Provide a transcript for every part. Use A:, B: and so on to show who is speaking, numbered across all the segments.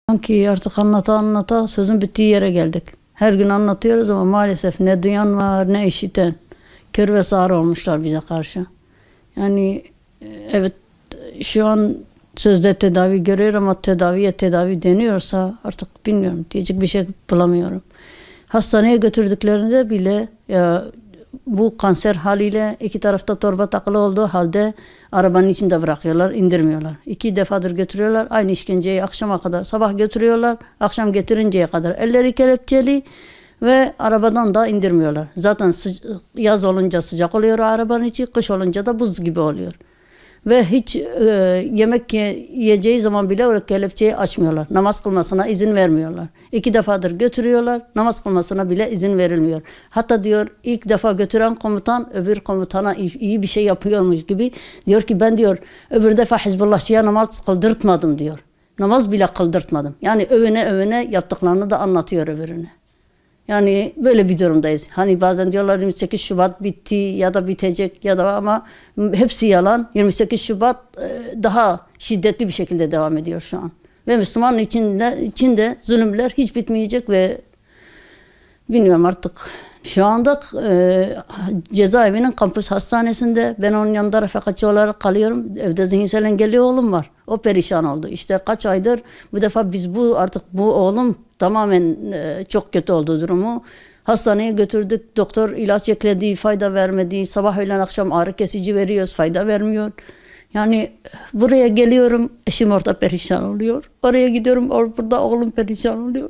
A: Sanki artık anlata anlata sözün bittiği yere geldik. Her gün anlatıyoruz ama maalesef ne duyan var ne işiten. Kör ve sağır olmuşlar bize karşı. Yani evet, şu an sözde tedavi görüyor ama tedaviye tedavi deniyorsa artık bilmiyorum, diyecek bir şey bulamıyorum. Hastaneye götürdüklerinde bile ya, bu kanser haliyle iki tarafta torba takılı olduğu halde arabanın içinde bırakıyorlar, indirmiyorlar. 2 defadır götürüyorlar, aynı işkenceyi akşama kadar, sabah götürüyorlar, akşam getirinceye kadar elleri kelepçeli ve arabadan da indirmiyorlar. Zaten yaz olunca sıcak oluyor arabanın içi, kış olunca da buz gibi oluyor. Ve hiç yemek yiyeceği zaman bile o kelepçeyi açmıyorlar. Namaz kılmasına izin vermiyorlar. 2 defadır götürüyorlar, namaz kılmasına bile izin verilmiyor. Hatta diyor, ilk defa götüren komutan öbür komutana iyi bir şey yapıyormuş gibi diyor ki ben diyor öbür defa Hizbullahçıya namaz kıldırtmadım diyor. Namaz bile kıldırtmadım. Yani övüne övüne yaptıklarını da anlatıyor öbürüne. Yani böyle bir durumdayız. Hani bazen diyorlar 28 Şubat bitti ya da bitecek ya da, ama hepsi yalan. 28 Şubat daha şiddetli bir şekilde devam ediyor şu an. Ve Müslümanın içinde zulümler hiç bitmeyecek ve bilmiyorum artık. Şu anda cezaevinin kampüs hastanesinde, ben onun yanında refakatçi olarak kalıyorum. Evde zihinsel engelli oğlum var. O perişan oldu. İşte kaç aydır bu defa biz artık bu oğlum tamamen çok kötü oldu durumu. Hastaneye götürdük. Doktor ilaç ekledi, fayda vermedi. Sabah öğlen akşam ağrı kesici veriyoruz, fayda vermiyor. Yani buraya geliyorum, eşim orada perişan oluyor. Oraya gidiyorum, burada oğlum perişan oluyor.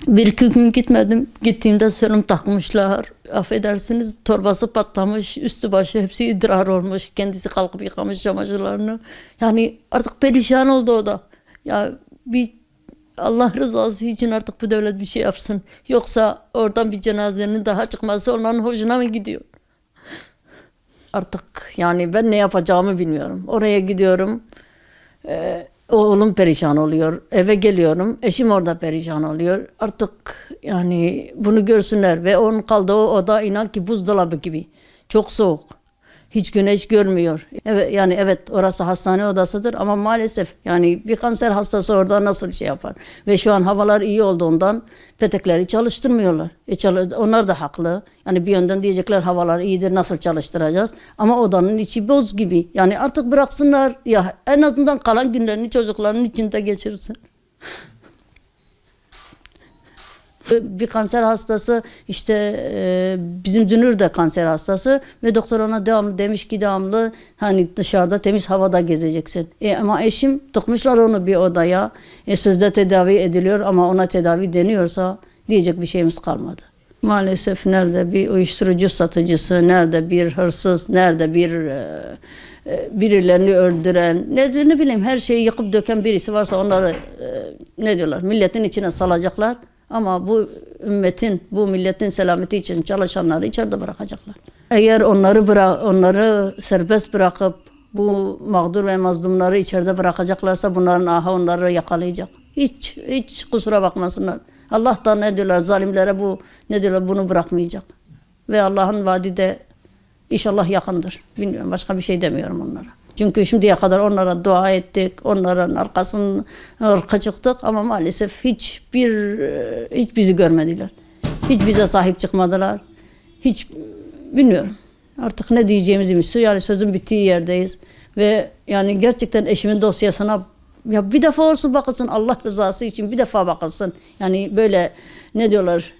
A: Bir iki gün gitmedim. Gittiğimde serum takmışlar. Affedersiniz, torbası patlamış, üstü başı hepsi idrar olmuş. Kendisi kalkıp yıkamış çamaşırlarını. Yani artık perişan oldu o da. Ya bir Allah rızası için artık bu devlet bir şey yapsın. Yoksa oradan bir cenazenin daha çıkması onların hoşuna mı gidiyor? Artık yani ben ne yapacağımı bilmiyorum. Oraya gidiyorum. Oğlum perişan oluyor. Eve geliyorum. Eşim orada perişan oluyor. Artık yani bunu görsünler ve onun kaldığı oda inan ki buzdolabı gibi. Çok soğuk. Hiç güneş görmüyor. Evet, yani evet, orası hastane odasıdır ama maalesef yani bir kanser hastası orada nasıl şey yapar? Ve şu an havalar iyi olduğundan petekleri çalıştırmıyorlar. Onlar da haklı. Yani bir yönden diyecekler havalar iyidir, nasıl çalıştıracağız? Ama odanın içi boz gibi. Yani artık bıraksınlar ya, en azından kalan günlerini çocukların içinde geçirsin. Bir kanser hastası işte bizim Dünür de kanser hastası ve doktor ona devamlı demiş ki devamlı hani dışarıda temiz havada gezeceksin. Ama eşim tıkmışlar onu bir odaya. Sözde tedavi ediliyor ama ona tedavi deniyorsa diyecek bir şeyimiz kalmadı. Maalesef nerede bir uyuşturucu satıcısı, nerede bir hırsız, nerede bir birilerini öldüren, ne bileyim her şeyi yıkıp döken birisi varsa onları ne diyorlar, milletin içine salacaklar. Ama bu ümmetin, bu milletin selameti için çalışanları içeride bırakacaklar. Eğer onları serbest bırakıp bu mağdur ve mazlumları içeride bırakacaklarsa bunların ahı onları yakalayacak. Hiç kusura bakmasınlar. Allah da ne diyorlar zalimlere ne diyorlar bunu bırakmayacak. Ve Allah'ın vaadi de inşallah yakındır. Bilmiyorum, başka bir şey demiyorum onlara. Çünkü şimdiye kadar onlara dua ettik, onların arkasından çıktık ama maalesef hiç bizi görmediler. Hiç bize sahip çıkmadılar. Hiç bilmiyorum. Artık ne diyeceğimizi bilmiyorum. Yani sözün bittiği yerdeyiz. Ve yani gerçekten eşimin dosyasına ya bir defa olsun bakılsın, Allah rızası için bir defa bakılsın. Yani böyle ne diyorlar,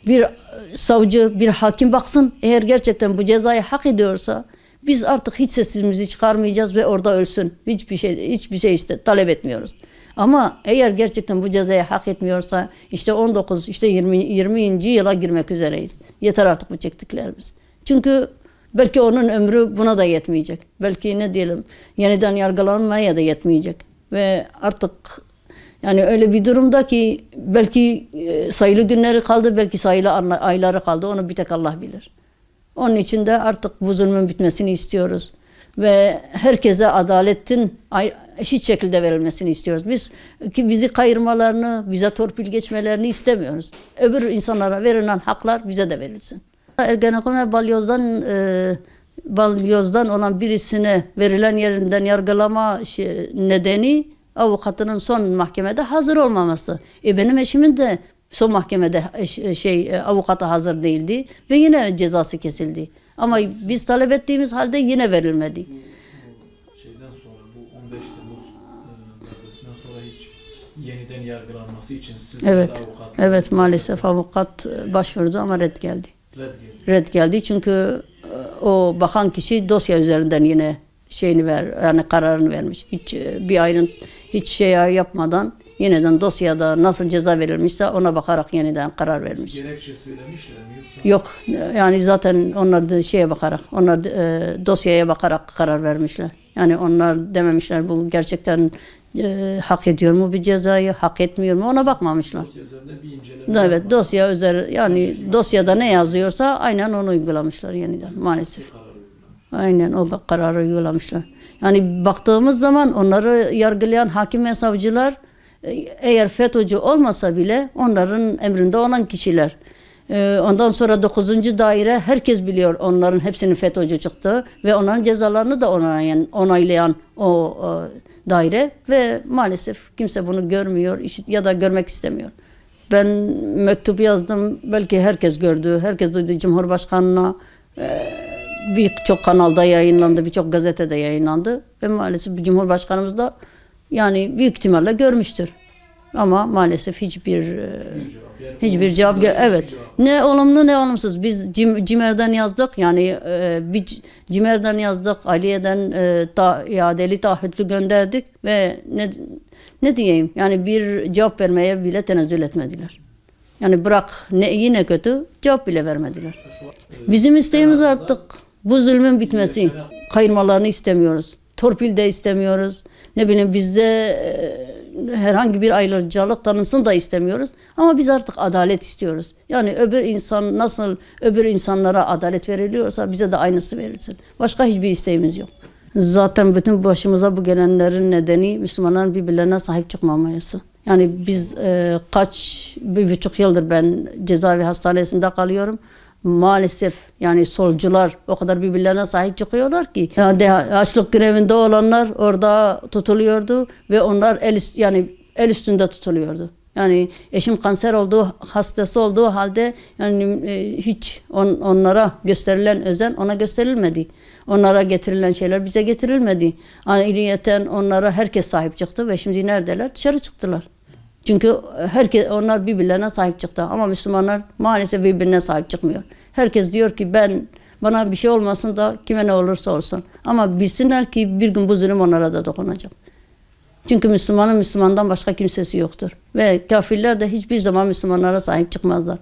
A: bir savcı, bir hakim baksın. Eğer gerçekten bu cezayı hak ediyorsa biz artık hiç sesimizi çıkarmayacağız ve orada ölsün. Hiçbir şey talep etmiyoruz. Ama eğer gerçekten bu cezayı hak etmiyorsa işte 19, işte 20. yıla girmek üzereyiz. Yeter artık bu çektiklerimiz. Çünkü belki onun ömrü buna da yetmeyecek. Belki ne diyelim, yeniden yargılanmaya da yetmeyecek. Ve artık yani öyle bir durumda ki belki sayılı günleri kaldı, belki sayılı ayları kaldı. Onu bir tek Allah bilir. Onun için de artık bu zulmün bitmesini istiyoruz. Ve herkese adaletin eşit şekilde verilmesini istiyoruz. Bizi kayırmalarını, bize torpil geçmelerini istemiyoruz. Öbür insanlara verilen haklar bize de verilsin. Ergenekon ve balyozdan balyozdan olan birisine verilen yerinden yargılama nedeni avukatının son mahkemede hazır olmaması. Benim eşimin de son mahkemede avukata hazır değildi ve yine cezası kesildi. Ama biz talep ettiğimiz halde yine verilmedi.
B: Şeyden sonra bu 15 Temmuz darbesinden sonra hiç yeniden yargılanması için sizin
A: Evet.
B: avukat...
A: Evet, maalesef avukat başvurdu ama red geldi. Red geldi çünkü o bakan kişi dosya üzerinden yine yani kararını vermiş. Hiç bir ayrıntı hiç şey yapmadan yeniden dosyada nasıl ceza verilmişse ona bakarak yeniden karar vermiş.
B: Gerekçe söylemişler mi yoksa?
A: Yok, yani zaten onlar da onlar dosyaya bakarak karar vermişler. Yani onlar dememişler bu gerçekten hak ediyor mu bir cezayı, hak etmiyor mu ona bakmamışlar.
B: Dosya üzerinde bir inceleme.
A: Evet, dosya üzeri yani dosyada ne yazıyorsa aynen onu uygulamışlar yeniden maalesef. Aynen o da kararı uygulamışlar. Yani baktığımız zaman onları yargılayan hakim ve savcılar eğer FETÖ'cü olmasa bile onların emrinde olan kişiler. Ondan sonra 9. daire herkes biliyor onların hepsinin FETÖ'cü çıktığı ve onların cezalarını da onaylayan o daire ve maalesef kimse bunu görmüyor ya da görmek istemiyor. Ben mektup yazdım, belki herkes gördü, herkes duydu Cumhurbaşkanı'na. Birçok kanalda yayınlandı, birçok gazetede yayınlandı ve maalesef Cumhurbaşkanımız da yani büyük ihtimalle görmüştür. Ama maalesef hiçbir cevap evet. Ne olumlu ne olumsuz. Biz CİMER'den yazdık. Yani bir CİMER'den yazdık. Aliye'den iadeli taahhütlü gönderdik ve ne diyeyim? Yani bir cevap vermeye bile tenezzül etmediler. Yani bırak ne iyi ne kötü cevap bile vermediler. Bizim isteğimiz artık bu zulmün bitmesi. Kayırmalarını istemiyoruz. Torpil de istemiyoruz. Ne bileyim bizde herhangi bir ayrıcalık tanınsın da istemiyoruz. Ama biz artık adalet istiyoruz. Yani nasıl öbür insanlara adalet veriliyorsa bize de aynısı verilsin. Başka hiçbir isteğimiz yok. Zaten bütün başımıza bu gelenlerin nedeni Müslümanların birbirlerine sahip çıkmaması. Yani biz 1,5 yıldır ben cezaevi hastanesinde kalıyorum. Maalesef yani solcular o kadar birbirlerine sahip çıkıyorlar ki yani açlık grevinde olanlar orada tutuluyordu ve onlar el üstünde tutuluyordu. Yani eşim kanser hastası olduğu halde yani hiç onlara gösterilen özen ona gösterilmedi. Onlara getirilen şeyler bize getirilmedi. Ayrıyeten onlara herkes sahip çıktı ve şimdi neredeler? Dışarı çıktılar. Çünkü onlar birbirlerine sahip çıktı ama Müslümanlar maalesef birbirine sahip çıkmıyor. Herkes diyor ki bana bir şey olmasın da kime ne olursa olsun. Ama bilsinler ki bir gün bu zulüm onlara da dokunacak. Çünkü Müslümandan başka kimsesi yoktur. Ve kafirler de hiçbir zaman Müslümanlara sahip çıkmazlar.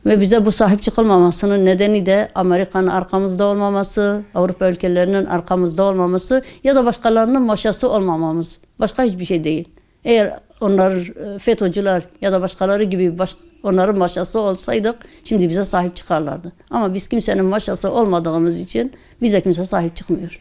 A: Ve bize bu sahip çıkılmamasının nedeni de Amerika'nın arkamızda olmaması, Avrupa ülkelerinin arkamızda olmaması ya da başkalarının maşası olmamamız. Başka hiçbir şey değil. Eğer onlar FETÖ'cüler ya da başkaları gibi onların maşası olsaydık şimdi bize sahip çıkarlardı. Ama biz kimsenin maşası olmadığımız için bize kimse sahip çıkmıyor.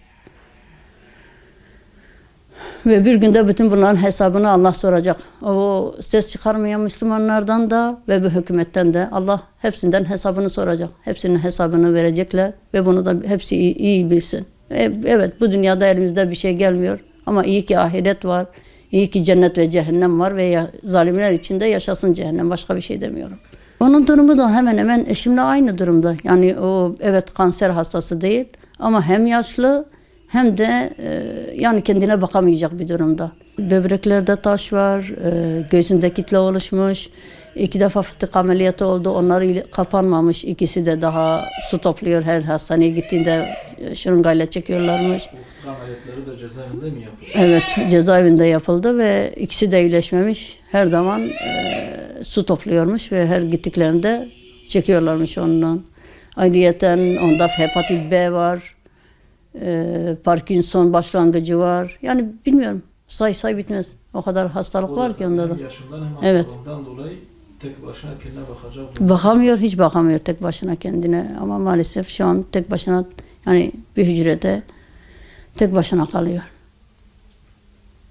A: Ve bir günde bütün bunların hesabını Allah soracak. O ses çıkarmayan Müslümanlardan da ve bu hükümetten de Allah hepsinden hesabını soracak. Hepsinin hesabını verecekler ve bunu da hepsi iyi bilsin. Evet, bu dünyada elimizde bir şey gelmiyor ama iyi ki ahiret var. İyi ki cennet ve cehennem var ve zalimler içinde yaşasın cehennem. Başka bir şey demiyorum. Onun durumu da hemen hemen eşimle aynı durumda. Yani o evet kanser hastası değil ama hem yaşlı hem de yani kendine bakamayacak bir durumda. Böbreklerde taş var, göğsünde kitle oluşmuş. 2 defa fıtık ameliyatı oldu. Onlar kapanmamış. İkisi de daha su topluyor. Her hastaneye gittiğinde şırıngayla çekiyorlarmış.
B: Fıtık ameliyatları da cezaevinde mi yapıldı?
A: Evet, cezaevinde yapıldı ve ikisi de iyileşmemiş. Her zaman su topluyormuş ve her gittiklerinde çekiyorlarmış ondan. Ayrıyeten onda hepatit B var. Parkinson başlangıcı var. Yani bilmiyorum. Say bitmez. O kadar hastalık var ki onda da.
B: Hem yaşından hem hastalığından dolayı tek başına kendine bakacak.
A: Bakamıyor, hiç bakamıyor tek başına kendine. Ama maalesef şu an tek başına yani bir hücrede tek başına kalıyor.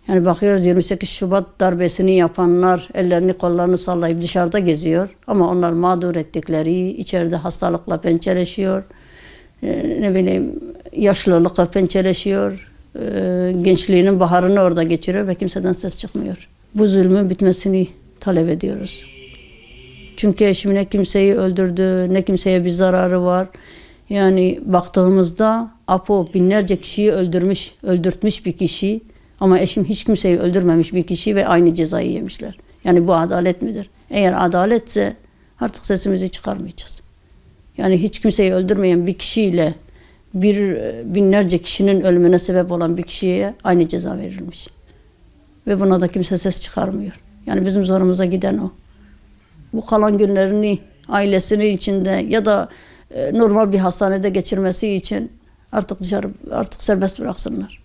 A: Yani bakıyoruz 28 Şubat darbesini yapanlar ellerini kollarını sallayıp dışarıda geziyor. Ama onlar mağdur ettikleri içeride hastalıkla pençeleşiyor. ne bileyim yaşlılıkla pençeleşiyor. Gençliğinin baharını orada geçiriyor ve kimseden ses çıkmıyor. Bu zulmün bitmesini talep ediyoruz. Çünkü eşim ne kimseyi öldürdü, ne kimseye bir zararı var. Yani baktığımızda Apo binlerce kişiyi öldürtmüş bir kişi ama eşim hiç kimseyi öldürmemiş bir kişi ve aynı cezayı yemişler. Yani bu adalet midir? Eğer adaletse artık sesimizi çıkarmayacağız. Yani hiç kimseyi öldürmeyen bir kişiyle binlerce kişinin ölümüne sebep olan bir kişiye aynı ceza verilmiş. Ve buna da kimse ses çıkarmıyor. Yani bizim zorumuza giden o. Bu kalan günlerini ailesinin içinde ya da normal bir hastanede geçirmesi için artık serbest bıraksınlar.